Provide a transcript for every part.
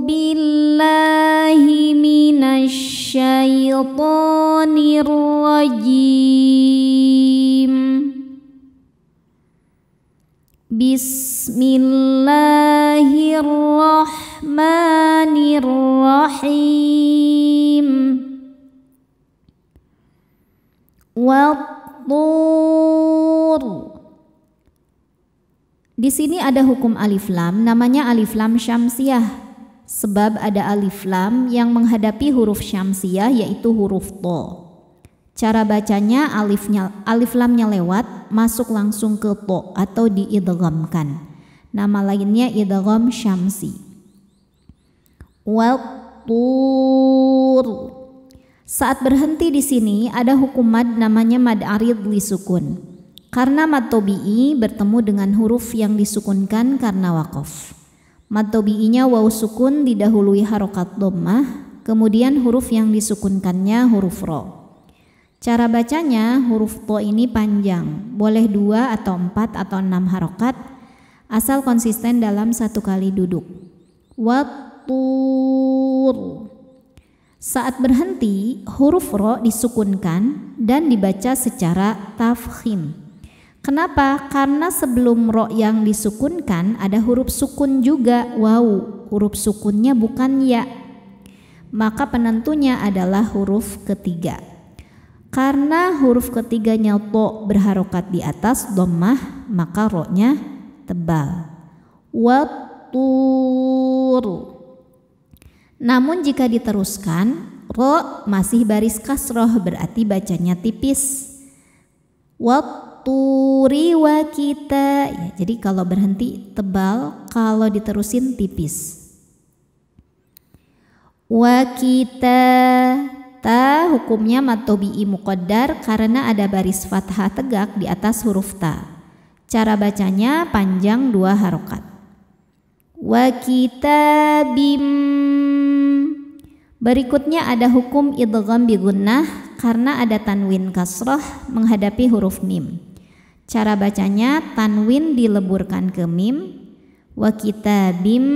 billahi minasyaitonir rajim. Bismillahirrahmanirrahim. Wat-tur. Di sini ada hukum alif lam, namanya alif lam syamsiyah. Sebab ada alif lam yang menghadapi huruf syamsiyah yaitu huruf to. Cara bacanya alif lamnya lewat, masuk langsung ke to atau diidghamkan. Nama lainnya idgham syamsi. Wat-tur. Saat berhenti di sini ada hukum mad namanya mad arid li sukun. Karena mad tobi'i bertemu dengan huruf yang disukunkan karena waqaf. Mad tobi'inya waw sukun didahului harokat dhammah, kemudian huruf yang disukunkannya huruf ro. Cara bacanya huruf to ini panjang, boleh 2 atau 4 atau 6 harokat, asal konsisten dalam satu kali duduk. Wat-tur. Saat berhenti, huruf ro disukunkan dan dibaca secara tafkhim. Kenapa? Karena sebelum ro yang disukunkan ada huruf sukun juga, waw. Huruf sukunnya bukan ya. Maka penentunya adalah huruf ketiga. Karena huruf ketiganya to berharokat di atas dhammah, maka ro-nya tebal. Wat-tur. Namun jika diteruskan, ro masih baris kasroh, berarti bacanya tipis. Wat-turi wa kita. Ya, jadi kalau berhenti tebal, kalau diterusin tipis. Wa kita. Ta hukumnya mad tobi'i muqaddar karena ada baris fathah tegak di atas huruf ta. Cara bacanya panjang 2 harokat. Wa kitabim. Berikutnya ada hukum idgham bi gunnah karena ada tanwin kasrah menghadapi huruf mim. Cara bacanya tanwin dileburkan ke mim, wa kitabim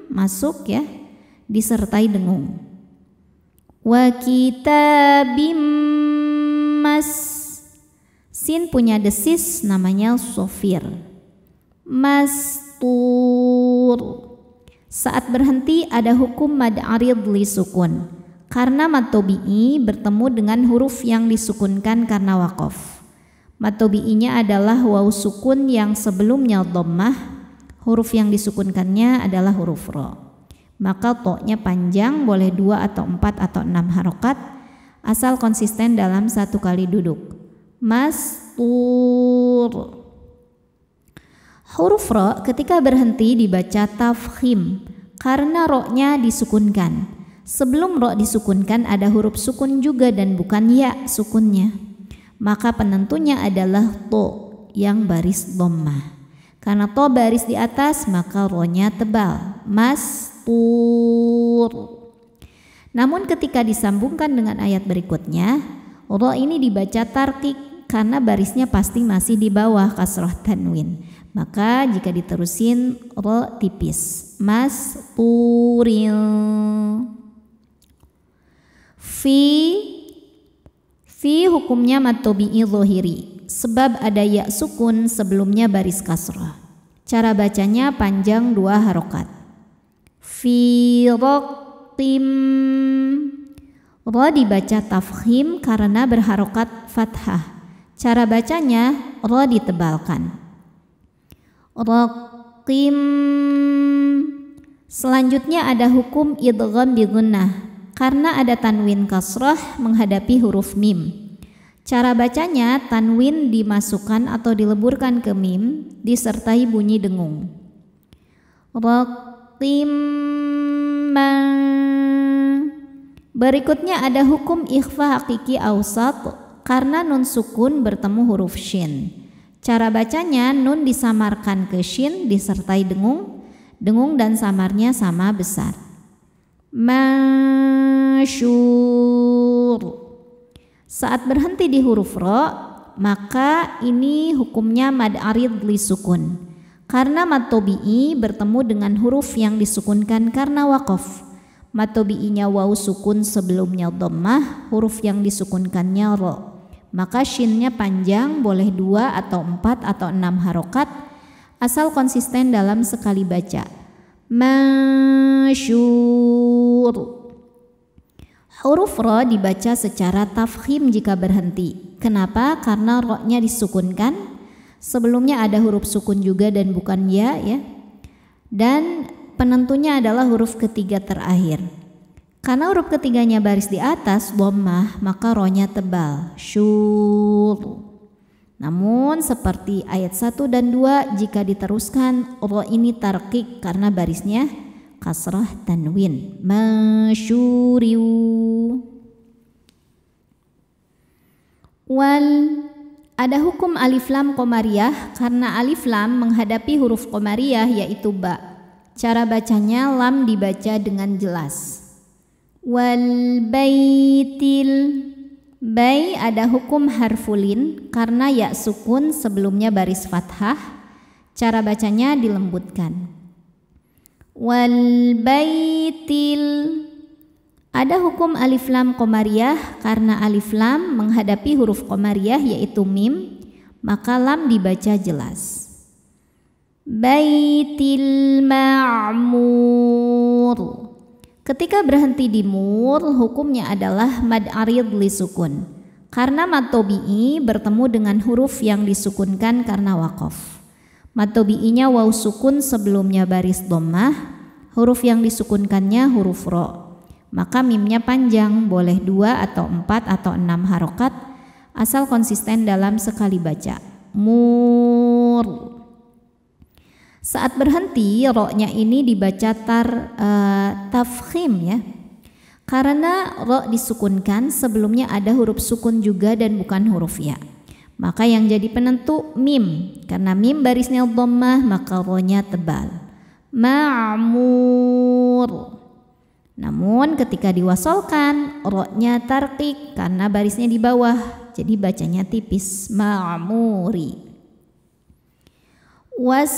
masuk ya, disertai dengung. Wa kitabim mas. Sin punya desis namanya sofir. Mastur. Saat berhenti ada hukum mad arid li sukun. Karena mad tobi'i bertemu dengan huruf yang disukunkan karena waqaf. Mad tobi'inya adalah waw sukun yang sebelumnya dhammah, huruf yang disukunkannya adalah huruf ro. Maka to-nya panjang, boleh 2 atau 4 atau 6 harokat, asal konsisten dalam satu kali duduk. Mastur. Huruf ro ketika berhenti dibaca tafkhim karena ro-nya disukunkan. Sebelum ro disukunkan ada huruf sukun juga dan bukan ya sukunnya. Maka penentunya adalah to yang baris dhammah. Karena to baris di atas maka ro-nya tebal. Mastur. Namun ketika disambungkan dengan ayat berikutnya, ro ini dibaca tarkik karena barisnya pasti masih di bawah kasroh tanwin. Maka jika diterusin ro tipis. Masturil. Fi hukumnya mad tobi'i dhohiri sebab ada ya sukun sebelumnya baris kasroh. Cara bacanya panjang 2 harokat. Fi raqtim. Ro dibaca tafkhim karena berharokat fathah. Cara bacanya ro ditebalkan. Raqtim. Selanjutnya ada hukum idgham bi gunnah karena ada tanwin kasrah menghadapi huruf mim. Cara bacanya tanwin dimasukkan atau dileburkan ke mim disertai bunyi dengung. Raqtimma. Berikutnya ada hukum ikhfa hakiki awsat karena nun sukun bertemu huruf shin. Cara bacanya nun disamarkan ke shin disertai dengung. Dengung dan samarnya sama besar. Masyur. Saat berhenti di huruf ro, maka ini hukumnya mad arid li sukun. Karena mad tobi'i bertemu dengan huruf yang disukunkan karena waqaf. Mad tobi'inya waw sukun sebelumnya dhammah, huruf yang disukunkannya ro. Maka shinnya panjang, boleh 2 atau 4 atau 6 harokat, asal konsisten dalam sekali baca. Masyur. Huruf ro dibaca secara tafkhim jika berhenti. Kenapa? Karena ro-nya disukunkan. Sebelumnya ada huruf sukun juga dan bukan ya. Dan penentunya adalah huruf ketiga terakhir. Karena huruf ketiganya baris di atas dhammah, maka ro-nya tebal. Syur. Namun seperti ayat 1 dan 2 jika diteruskan ro ini tarqiq karena barisnya kasrah tanwin. Masyuriu. Wal, ada hukum alif lam qamariyah karena alif lam menghadapi huruf qamariyah yaitu ba. Cara bacanya lam dibaca dengan jelas. Wal baitil, bai ada hukum harfulin karena ya sukun sebelumnya baris fathah. Cara bacanya dilembutkan. Wal baitil, ada hukum alif lam qamariyah karena alif lam menghadapi huruf qamariyah yaitu mim, maka lam dibaca jelas. Baitil ma'mur, ketika berhenti di mur hukumnya adalah mad arid li sukun karena mad tobi'i bertemu dengan huruf yang disukunkan karena waqaf. Mad tobi'inya waw sukun sebelumnya baris dhammah, huruf yang disukunkannya huruf ro. Maka mimnya panjang, boleh 2 atau 4 atau 6 harokat, asal konsisten dalam sekali baca. Mur. Saat berhenti, ro-nya ini dibaca tafkhim ya. Karena ro disukunkan, sebelumnya ada huruf sukun juga dan bukan huruf ya. Maka yang jadi penentu mim. Karena mim barisnya dhammah, maka ro-nya tebal. Ma'mur. Namun ketika diwasolkan ro-nya tarqiq karena barisnya di bawah, jadi bacanya tipis. Ma'muri. Was,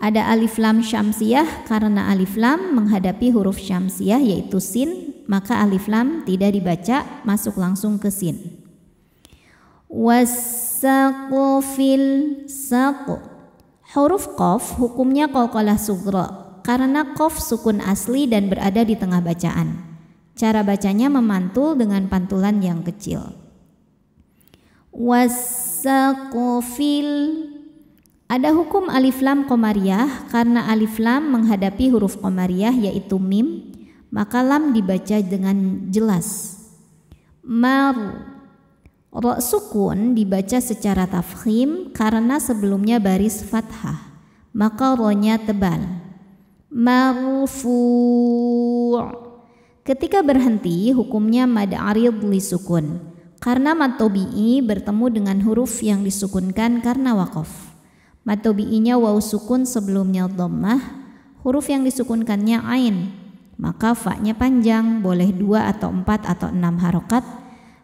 ada alif lam syamsiyah karena alif lam menghadapi huruf syamsiyah yaitu sin, maka alif lam tidak dibaca, masuk langsung ke sin. Wasaqfil, saq, huruf qaf hukumnya qalqalah sughra karena qaf sukun asli dan berada di tengah bacaan. Cara bacanya memantul dengan pantulan yang kecil. Wasaqfil, ada hukum alif lam qamariyah karena alif lam menghadapi huruf qamariyah yaitu mim, maka lam dibaca dengan jelas. Mar, ro sukun dibaca secara tafkhim karena sebelumnya baris fathah, maka ro-nya tebal. Marfu', ketika berhenti hukumnya mad arid li sukun karena mad tobi'i bertemu dengan huruf yang disukunkan karena waqaf. Mad tobi'inya waw sukun sebelumnya dhammah, huruf yang disukunkannya ain, maka fa-nya panjang, boleh 2 atau 4 atau 6 harokat,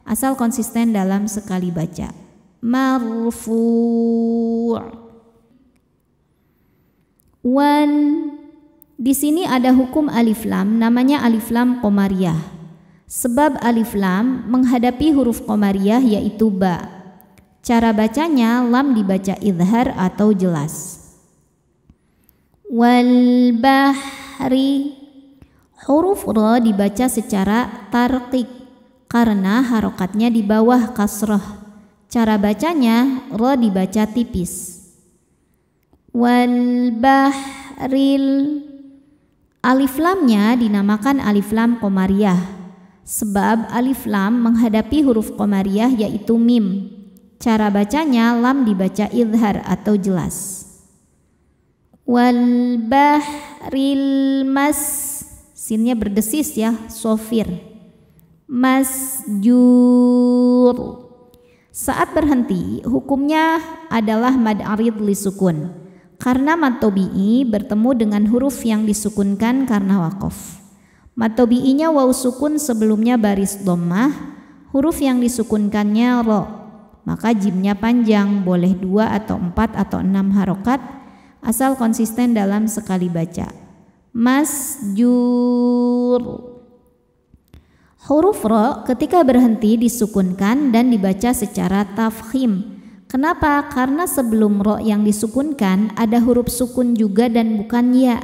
asal konsisten dalam sekali baca. Marfu'. Wan, di sini ada hukum alif lam namanya alif lam qamariyah. Sebab alif lam menghadapi huruf qamariyah yaitu ba. Cara bacanya lam dibaca idhar atau jelas. Wal bahri, huruf ro dibaca secara tarqiq karena harokatnya di bawah kasroh. Cara bacanya ro dibaca tipis. Wal bahril, alif lamnya dinamakan alif lam qamariyah sebab alif lam menghadapi huruf qamariyah yaitu mim. Cara bacanya lam dibaca idhar atau jelas. Wal bahril mas, sinnya berdesis ya, sofir. Masjur, saat berhenti hukumnya adalah mad arid li sukun karena mad tobi'i bertemu dengan huruf yang disukunkan karena waqaf. Mad tobi'inya waw sukun sebelumnya baris dhammah, huruf yang disukunkannya ro, maka jimnya panjang, boleh 2 atau 4 atau 6 harokat, asal konsisten dalam sekali baca. Masjur. Huruf ro ketika berhenti disukunkan dan dibaca secara tafkhim. Kenapa? Karena sebelum ro yang disukunkan ada huruf sukun juga dan bukan ya.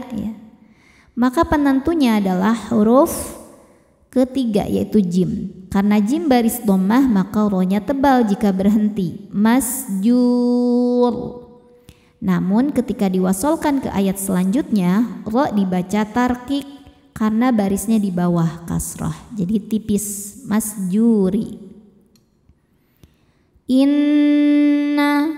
Maka penentunya adalah huruf ketiga yaitu jim. Karena jim baris dhammah maka ro-nya tebal jika berhenti. Masjur. Namun ketika diwasolkan ke ayat selanjutnya, ro dibaca tarkik karena barisnya di bawah kasrah. Jadi tipis. Masjuri. Inna.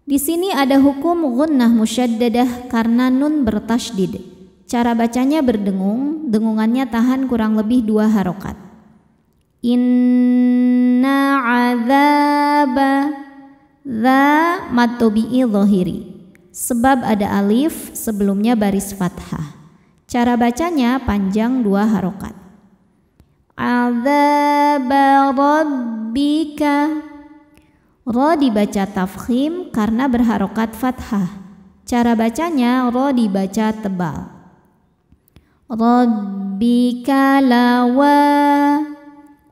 Di sini ada hukum gunnah musyaddadah karena nun bertasydid. Cara bacanya berdengung, dengungannya tahan kurang lebih 2 harokat. Inna azaba. Dha mad tabi'i dhahiri. Sebab ada alif sebelumnya baris fathah. Cara bacanya panjang 2 harokat. Azaba rabbika. Ro dibaca tafkhim karena berharokat fathah. Cara bacanya ro dibaca tebal. Rabbika lawa.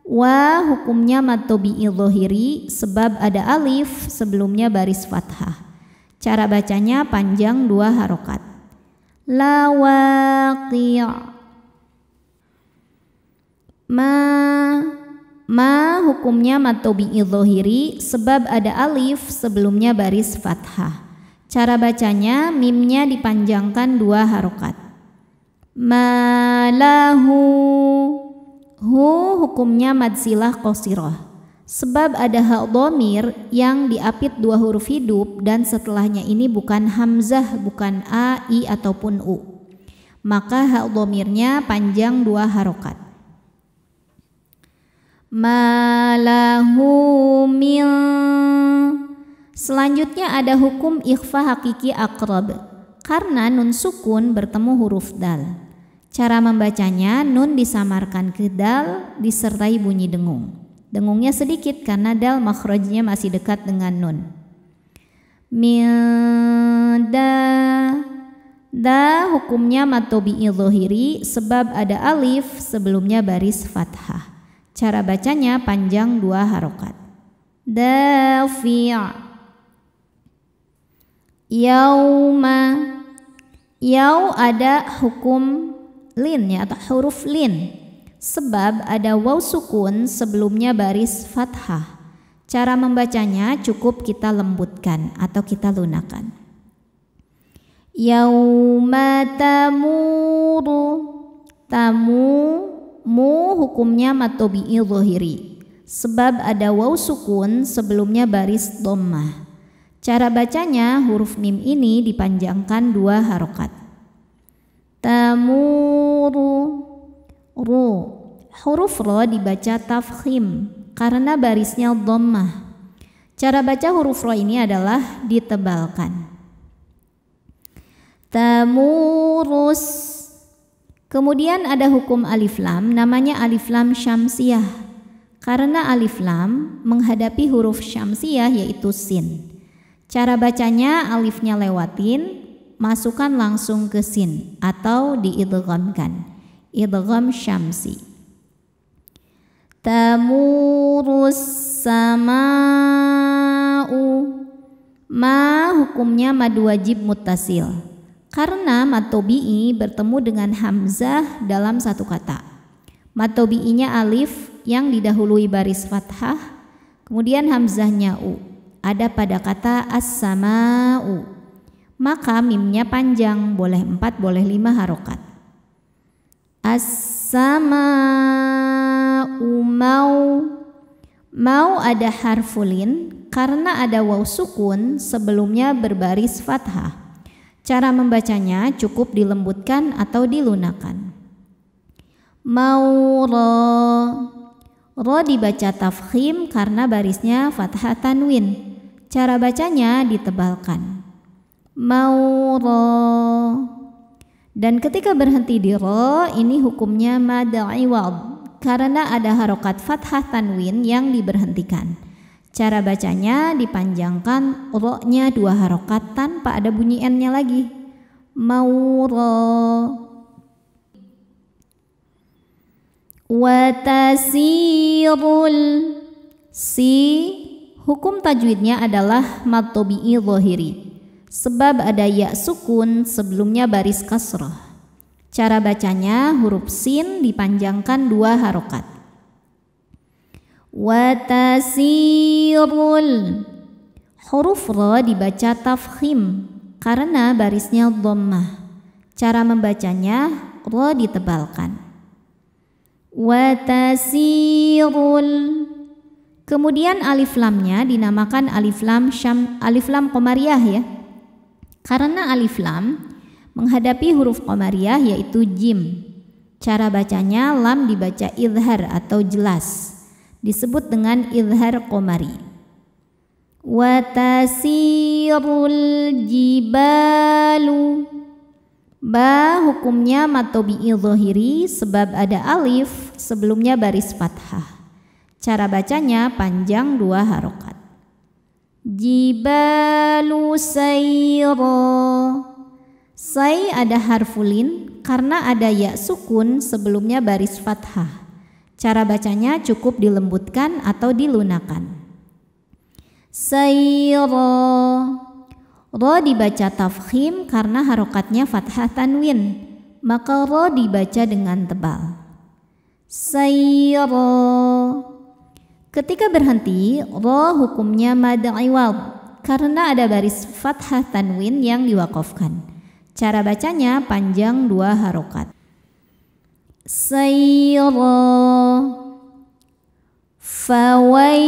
Wa hukumnya mad tabi'i dhahiri sebab ada alif sebelumnya baris fathah. Cara bacanya panjang 2 harokat. Lawaqi'. Ma hukumnya mad tabi'i dhahiri sebab ada alif sebelumnya baris fathah. Cara bacanya mimnya dipanjangkan 2 harokat. Malahu. Hu hukumnya mad silah qasirah sebab ada hak dhamir yang diapit 2 huruf hidup dan setelahnya ini bukan hamzah, bukan a, i ataupun u. Maka hak dhamirnya panjang 2 harokat. Malahu mil. Selanjutnya ada hukum ikhfa hakiki aqrab karena nun sukun bertemu huruf dal. Cara membacanya nun disamarkan ke dal disertai bunyi dengung. Dengungnya sedikit karena dal makhrajnya masih dekat dengan nun. Milda. Da hukumnya mad tabi'i dhahiri sebab ada alif sebelumnya baris fathah. Cara bacanya panjang 2 harokat. Dafi'. Yauma. Yau ada hukum lin ya atau huruf lin sebab ada waw sukun sebelumnya baris fathah. Cara membacanya cukup kita lembutkan atau kita lunakan. Yauma tamuru. Mu hukumnya mad tabi'i dhahiri sebab ada waw sukun sebelumnya baris dhammah. Cara bacanya huruf mim ini dipanjangkan 2 harokat. Tamuru. Ru. Huruf ro dibaca tafkhim karena barisnya dhammah. Cara baca huruf ro ini adalah ditebalkan. Tamurus. Kemudian ada hukum alif lam namanya alif lam syamsiyah. Karena alif lam menghadapi huruf syamsiyah yaitu sin. Cara bacanya alifnya lewatin, masukkan langsung ke sin atau diidghamkan. Idgham syamsi. Tamurus sama'u. Ma hukumnya mad wajib muttasil karena mad tabi'i bertemu dengan hamzah dalam satu kata. Mad tabi'inya alif yang didahului baris fathah, kemudian hamzahnya u. Ada pada kata as-sama'u. Maka mimnya panjang, boleh 4, boleh 5 harokat. As-sama'u mau. Mau ada harfulin karena ada waw sukun sebelumnya berbaris fathah. Cara membacanya cukup dilembutkan atau dilunakan. Mauro. Ro dibaca tafkhim karena barisnya fathah tanwin. Cara bacanya ditebalkan. Mauro. Dan ketika berhenti di ro, ini hukumnya mad iwad karena ada harokat fathah tanwin yang diberhentikan. Cara bacanya dipanjangkan ro-nya 2 harokat tanpa ada bunyi n-nya lagi. Mauro. Watasirul. Si hukum tajwidnya adalah mad tabi'i zahiri. Sebab ada ya sukun sebelumnya baris kasrah. Cara bacanya huruf sin dipanjangkan 2 harokat. Watasirul. Huruf ra dibaca tafkhim karena barisnya dhammah. Cara membacanya ra ditebalkan. Watasirul. Kemudian alif lamnya dinamakan alif lam qamariyah ya. Karena alif lam menghadapi huruf qamariyah yaitu jim. Cara bacanya lam dibaca idhar atau jelas. Disebut dengan idhar qamari. Watasirul jibalu. Ba hukumnya mad tabi'i zahiri sebab ada alif sebelumnya baris fathah. Cara bacanya panjang 2 harokat. Jibalu sayra. Say ada harfulin karena ada ya sukun sebelumnya baris fathah. Cara bacanya cukup dilembutkan atau dilunakan. Sayra. Ro dibaca tafkhim karena harokatnya fathah tanwin, maka ro dibaca dengan tebal. Sayra. Ketika berhenti, ro hukumnya mad iwad karena ada baris fathah tanwin yang diwakafkan. Cara bacanya panjang 2 harokat. Sayra. Fawai.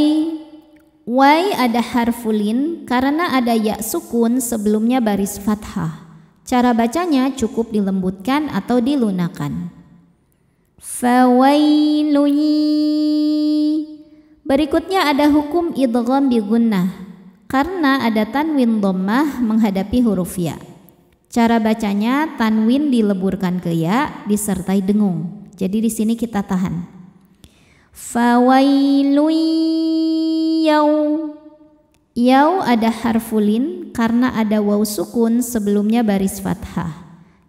Wai ada harfulin karena ada ya sukun sebelumnya baris fathah. Cara bacanya cukup dilembutkan atau dilunakan. Fawailun. Berikutnya ada hukum idgham bi gunnah karena ada tanwin dhammah menghadapi huruf ya. Cara bacanya tanwin dileburkan ke ya disertai dengung. Jadi di sini kita tahan. Fawailun yaw. Yaw ada harfulin karena ada waw sukun sebelumnya baris fathah.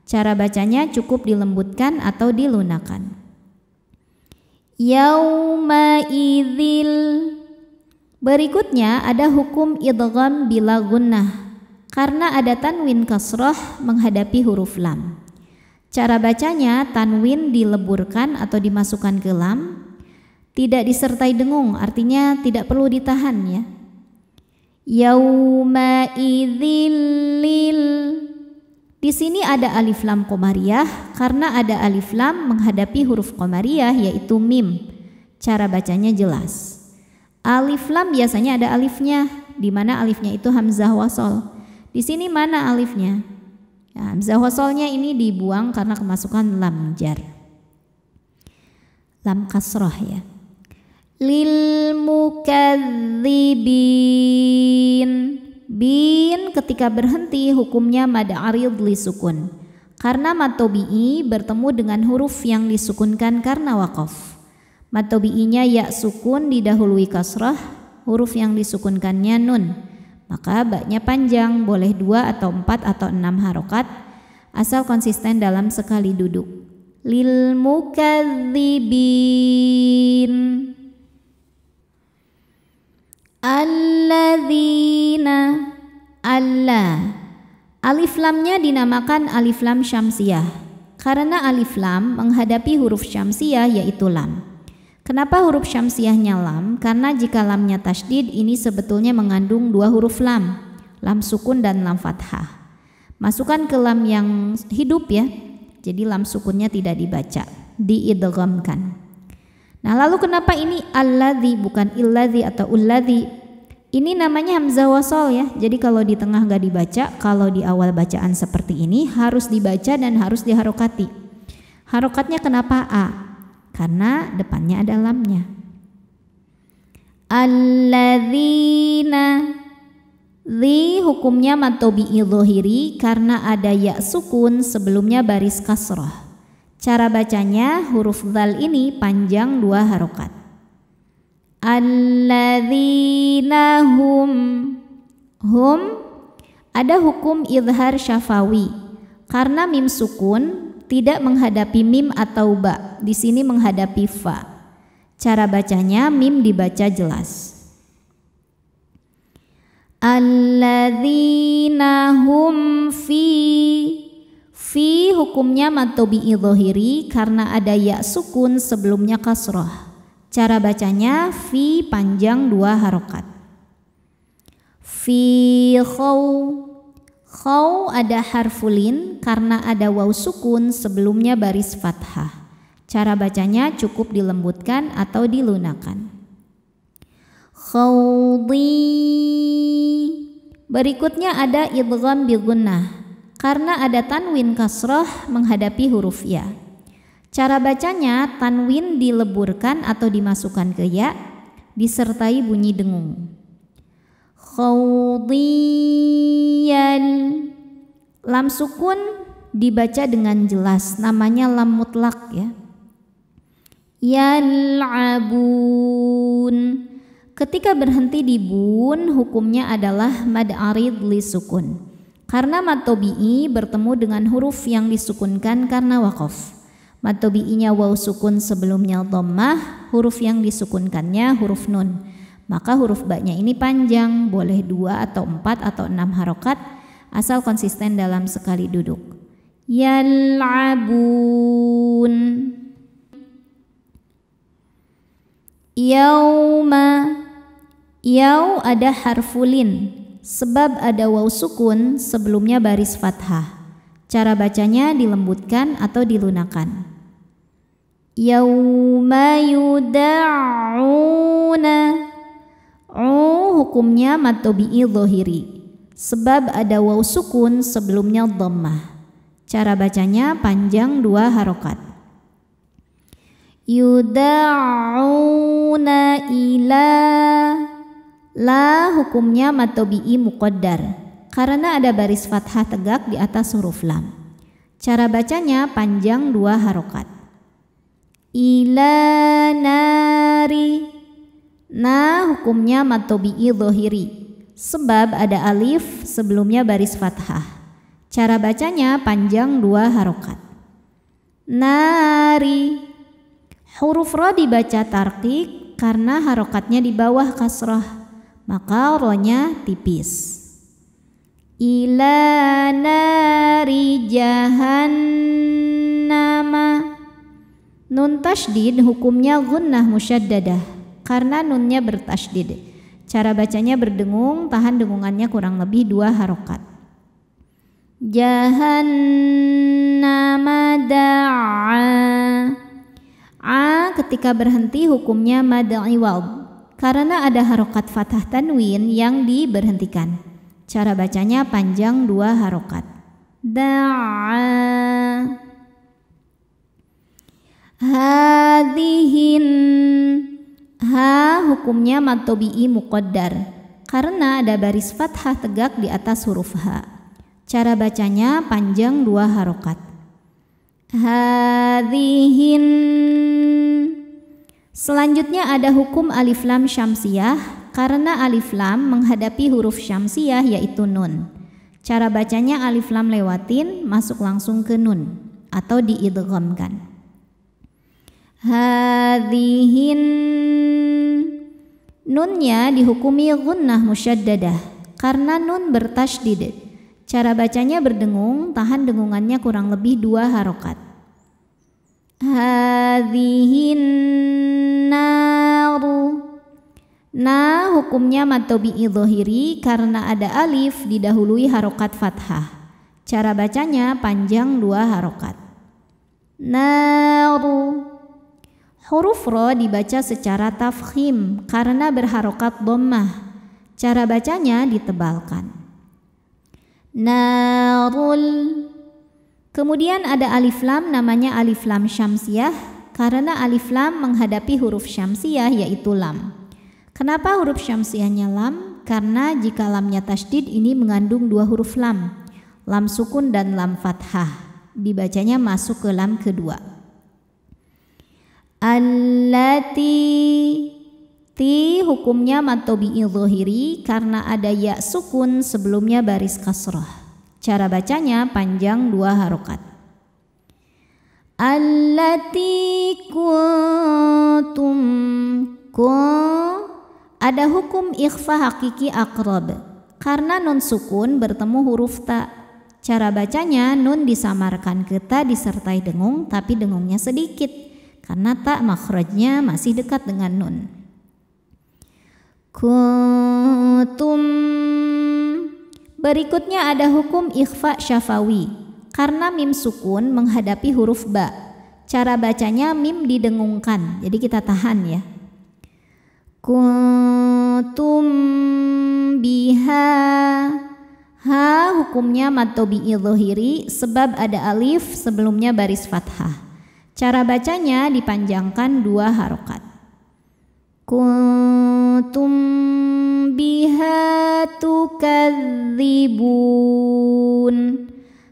Cara bacanya cukup dilembutkan atau dilunakan. Yauma idzil. Berikutnya ada hukum idgham bila gunnah karena ada tanwin kasrah menghadapi huruf lam. Cara bacanya tanwin dileburkan atau dimasukkan ke lam. Tidak disertai dengung, artinya tidak perlu ditahan ya. Yauma idzil. Di sini ada alif lam qamariyah karena ada alif lam menghadapi huruf qamariyah yaitu mim. Cara bacanya jelas. Alif lam biasanya ada alifnya, di mana alifnya itu hamzah wasol. Di sini mana alifnya? Ya, hamzah wasolnya ini dibuang karena kemasukan lam jar. Lam kasrah ya. Lil mukadzibin. Bin ketika berhenti hukumnya mad arid li sukun karena mad tabi'i bertemu dengan huruf yang disukunkan karena waqaf. Mad tabi'inya ya sukun didahului kasrah, huruf yang disukunkannya nun. Maka baknya panjang, boleh 2 atau 4 atau 6 harokat asal konsisten dalam sekali duduk. Lil mukadzibin. Alladzina. Allah. Alif lamnya dinamakan alif lam syamsiyah karena alif lam menghadapi huruf syamsiyah yaitu lam. Kenapa huruf syamsiyahnya lam? Karena jika lamnya tasydid ini sebetulnya mengandung 2 huruf lam, lam sukun dan lam fathah. Masukkan ke lam yang hidup ya. Jadi lam sukunnya tidak dibaca, diidghamkan. Nah, lalu kenapa ini alladzi bukan illadzi atau ulladzi? Ini namanya hamzah wasol ya. Jadi kalau di tengah gak dibaca, kalau di awal bacaan seperti ini harus dibaca dan harus diharokati. Harokatnya kenapa a? Karena depannya ada lamnya. Alladzina. Dzi hukumnya mad tabi'i dhahiri karena ada ya sukun sebelumnya baris kasrah. Cara bacanya huruf dzal ini panjang 2 harokat. alladzina hum ada hukum idhar syafawi karena mim sukun tidak menghadapi mim atau ba, di sini menghadapi fa. Cara bacanya mim dibaca jelas. Alladzina hum fi hukumnya mad tabi'i dhahiri karena ada ya sukun sebelumnya kasrah. Cara bacanya fi panjang 2 harokat. Fi khaw ada harfulin karena ada waw sukun sebelumnya baris fathah. Cara bacanya cukup dilembutkan atau dilunakan. Khawdi. Berikutnya ada idgham bi gunnah karena ada tanwin kasrah menghadapi huruf ya. Cara bacanya tanwin dileburkan atau dimasukkan ke ya disertai bunyi dengung. Khawdiyan. Lam sukun dibaca dengan jelas, namanya lam mutlak ya. Yal'abun. Ketika berhenti di bun hukumnya adalah mad arid li sukun karena mad tabi'i bertemu dengan huruf yang disukunkan karena waqaf. Mad tabi'inya waw sukun sebelumnya dhammah, huruf yang disukunkannya huruf nun. Maka huruf ba-nya ini panjang, boleh 2 atau 4 atau 6 harokat asal konsisten dalam sekali duduk. Yal'abun. Yauma. Yaw ada harfulin sebab ada waw sukun sebelumnya baris fathah. Cara bacanya dilembutkan atau dilunakan. Yauma yuda'una. Hukumnya mad tabi'i dhahiri sebab ada waw sukun sebelumnya dhammah. Cara bacanya panjang 2 harokat. Yuda'una ila. La hukumnya mad tabi'i muqaddar karena ada baris fathah tegak di atas huruf lam. Cara bacanya panjang 2 harokat. Ila nari. Na hukumnya mad tabi'i dhahiri sebab ada alif sebelumnya baris fathah. Cara bacanya panjang 2 harokat. Nari. Huruf ra dibaca tarqiq karena harokatnya di bawah kasrah, maka ronya tipis. Ila nari jahannama. Nun tasydid hukumnya gunnah musyaddadah karena nunnya bertasydid. Cara bacanya berdengung, tahan dengungannya kurang lebih 2 harokat. Jahannama da'a. Ketika berhenti hukumnya mad iwad karena ada harokat fathah tanwin yang diberhentikan. Cara bacanya panjang 2 harokat. Da'a. Hadihin. Ha hukumnya mad tabi'i muqaddar karena ada baris fathah tegak di atas huruf ha. Cara bacanya panjang 2 harokat. Hadihin. Selanjutnya ada hukum alif lam syamsiyah karena alif lam menghadapi huruf syamsiyah yaitu nun. Cara bacanya alif lam lewatin masuk langsung ke nun atau diidghamkan. Hadihin. Nunnya dihukumi gunnah musyaddadah karena nun bertasydid. Cara bacanya berdengung, tahan dengungannya kurang lebih 2 harokat. Hadihin naru. Na hukumnya mad tabi'i dhahiri karena ada alif didahului harokat fathah. Cara bacanya panjang 2 harokat. Naru. Huruf ro dibaca secara tafkhim karena berharokat dhammah. Cara bacanya ditebalkan. Narul. Kemudian ada alif lam namanya alif lam syamsiyah karena alif lam menghadapi huruf syamsiyah yaitu lam. Kenapa huruf syamsiyahnya lam? Karena jika lamnya tasydid ini mengandung 2 huruf lam, lam sukun dan lam fathah. Dibacanya masuk ke lam kedua. Allati. Ti hukumnya mad tabi'i dhahiri karena ada ya sukun sebelumnya baris kasrah. Cara bacanya panjang 2 harokat. Allati kuntum ada hukum ikhfa hakiki aqrab karena nun sukun bertemu huruf ta. Cara bacanya nun disamarkan ke ta disertai dengung tapi dengungnya sedikit karena ta makhrajnya masih dekat dengan nun. Kuntum. Berikutnya ada hukum ikhfa syafawi karena mim sukun menghadapi huruf ba. Cara bacanya mim didengungkan, jadi kita tahan ya. Kuntum biha. Ha hukumnya mad tabi'i dhahiri sebab ada alif sebelumnya baris fathah. Cara bacanya dipanjangkan 2 harokat. Kuntum biha tukadzibun.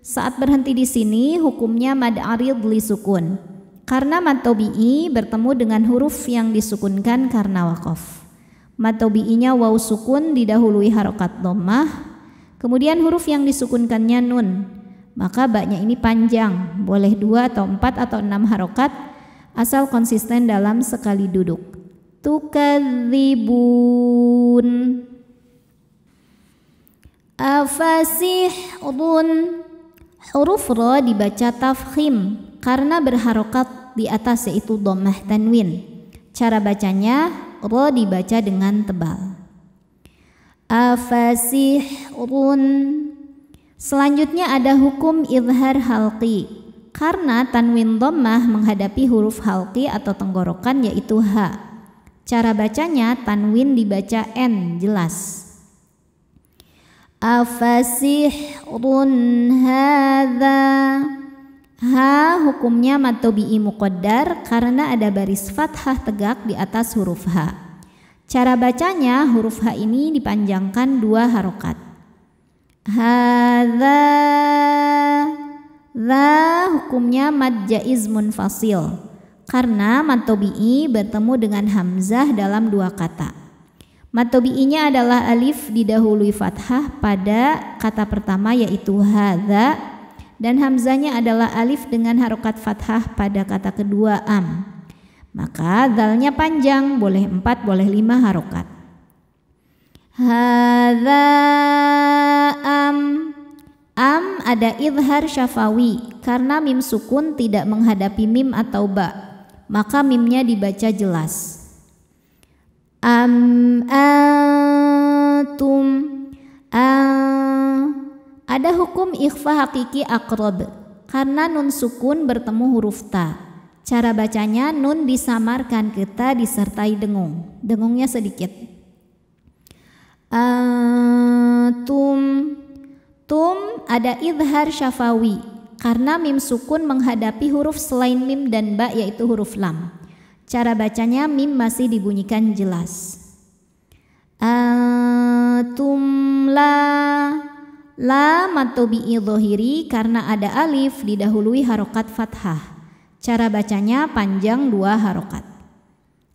Saat berhenti di sini hukumnya mad arid li sukun karena mad tabi'i bertemu dengan huruf yang disukunkan karena waqaf. Mad tabi'inya waw sukun didahului harokat dhammah, kemudian huruf yang disukunkannya nun. Maka baknya ini panjang, boleh 2 atau 4 atau 6 harokat asal konsisten dalam sekali duduk. Tukadzibun. Afasihrun. Huruf ra dibaca tafkhim karena berharokat di atas yaitu dhammah tanwin. Cara bacanya ra dibaca dengan tebal. Afasihrun. Selanjutnya ada hukum izhar halqi karena tanwin dhammah menghadapi huruf halqi atau tenggorokan yaitu ha. Cara bacanya tanwin dibaca n jelas. Afasihrun hadza. Ha hukumnya mad tabi'i muqaddar karena ada baris fathah tegak di atas huruf ha. Cara bacanya huruf ha ini dipanjangkan 2 harokat. Hadza. Za hukumnya mad jaiz munfasil karena mad tabi'i bertemu dengan hamzah dalam 2 kata. Mad tabi'inya adalah alif didahului fathah pada kata pertama yaitu hadza dan hamzahnya adalah alif dengan harokat fathah pada kata kedua am. Maka zalnya panjang, boleh 4 boleh 5 harokat. Hadza am. Am ada izhar syafawi karena mim sukun tidak menghadapi mim atau ba. Maka mimnya dibaca jelas. Am antum. Ada hukum ikhfa hakiki aqrab karena nun sukun bertemu huruf ta. Cara bacanya nun disamarkan ke ta disertai dengung. Dengungnya sedikit. Antum. Tum ada izhar syafawi karena mim sukun menghadapi huruf selain mim dan ba yaitu huruf lam. Cara bacanya mim masih dibunyikan jelas. Antum la mad tabi'i dhahiri karena ada alif didahului harokat fathah. Cara bacanya panjang 2 harokat.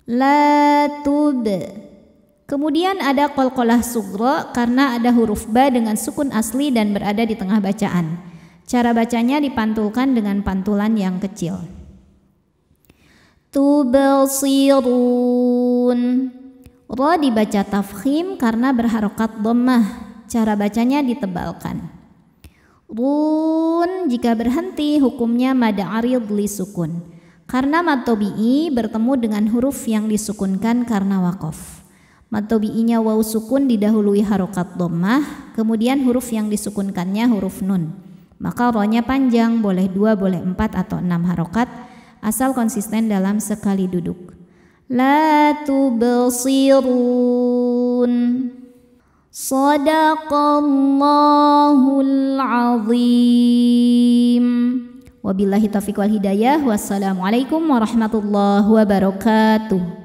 La tub. Kemudian ada qalqalah sughra karena ada huruf ba dengan sukun asli dan berada di tengah bacaan. Cara bacanya dipantulkan dengan pantulan yang kecil. Tubsirun. Ra dibaca tafkhim karena berharokat dhammah. Cara bacanya ditebalkan. Run jika berhenti hukumnya mad arid li sukun karena mad tabi'i bertemu dengan huruf yang disukunkan karena waqaf. Mad tabi'inya waw sukun didahului harokat dhammah, kemudian huruf yang disukunkannya huruf nun. Maka ra-nya panjang, boleh 2 boleh 4 atau 6 harokat asal konsisten dalam sekali duduk. La tubsirun. Shadaqallahul azim. Wabillahi taufiq wal hidayah. Wassalamualaikum warahmatullahi wabarakatuh.